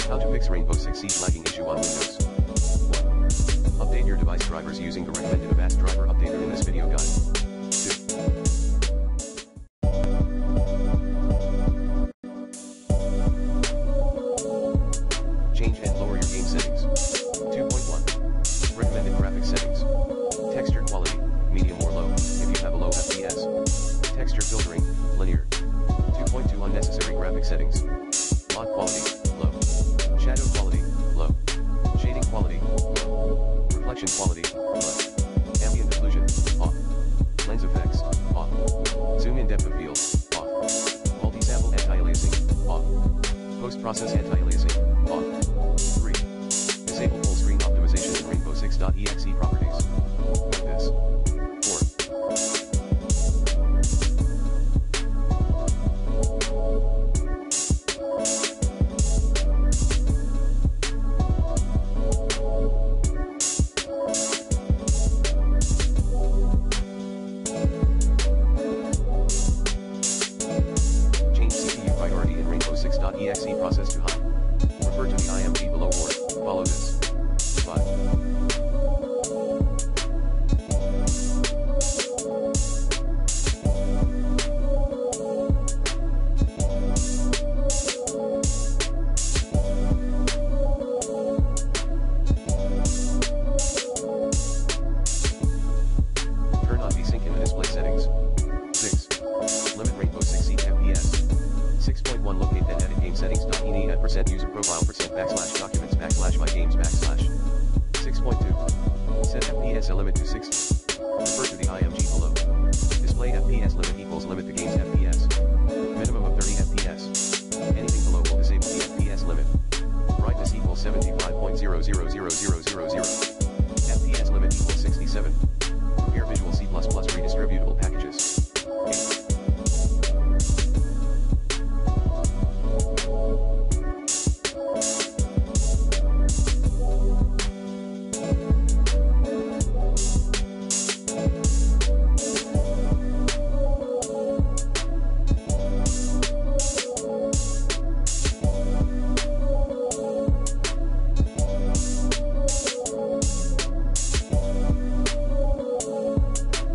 How to fix Rainbow Six Siege lagging issue on Windows. 1. Update your device drivers using the recommended Avast driver updater in this video guide. 2. Change and lower your game settings. 2.1. Recommended graphics settings. Texture quality, medium or low, if you have a low FPS. Texture filtering, linear. 2.2 Unnecessary graphic settings. Mod quality, low. Shadow quality, low. Shading quality, low. Reflection quality, low. Ambient occlusion, off. Lens effects, off. Zoom in depth of field, off. Multi-sample anti-aliasing, off. Post-process anti-aliasing, off. 3. Disable full screen optimization in Rainbow Six.exe properties. Like this. 4. Change CPU priority in Rainbow Six.exe process to high. Refer to the IMG below or follow this. 5. Turn on VSync in the display settings. 6. Limit Rainbow Six Siege FPS. 6.1 Locate and edit game settings.ini at %user profile %\documents \my games \. 6.2. Set FPS limit to 60. Refer to the IMG below. Display FPS limit equals limit the game's FPS. Minimum of 30 FPS. Anything below will disable the FPS limit. Brightness equals 75.0000000. FPS limit equals 67. Prepare Visual C++ redistributable packages. 8.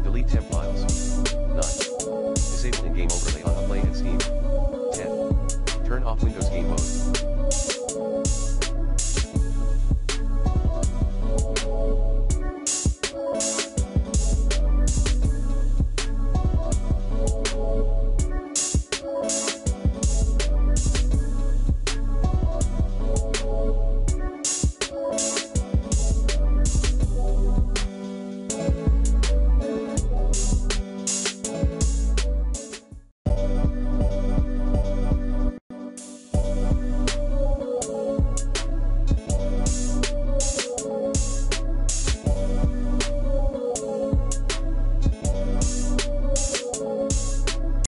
Delete temp files. 9. Disable in-game overlay on Uplay and Steam. 10. Turn off Windows game mode.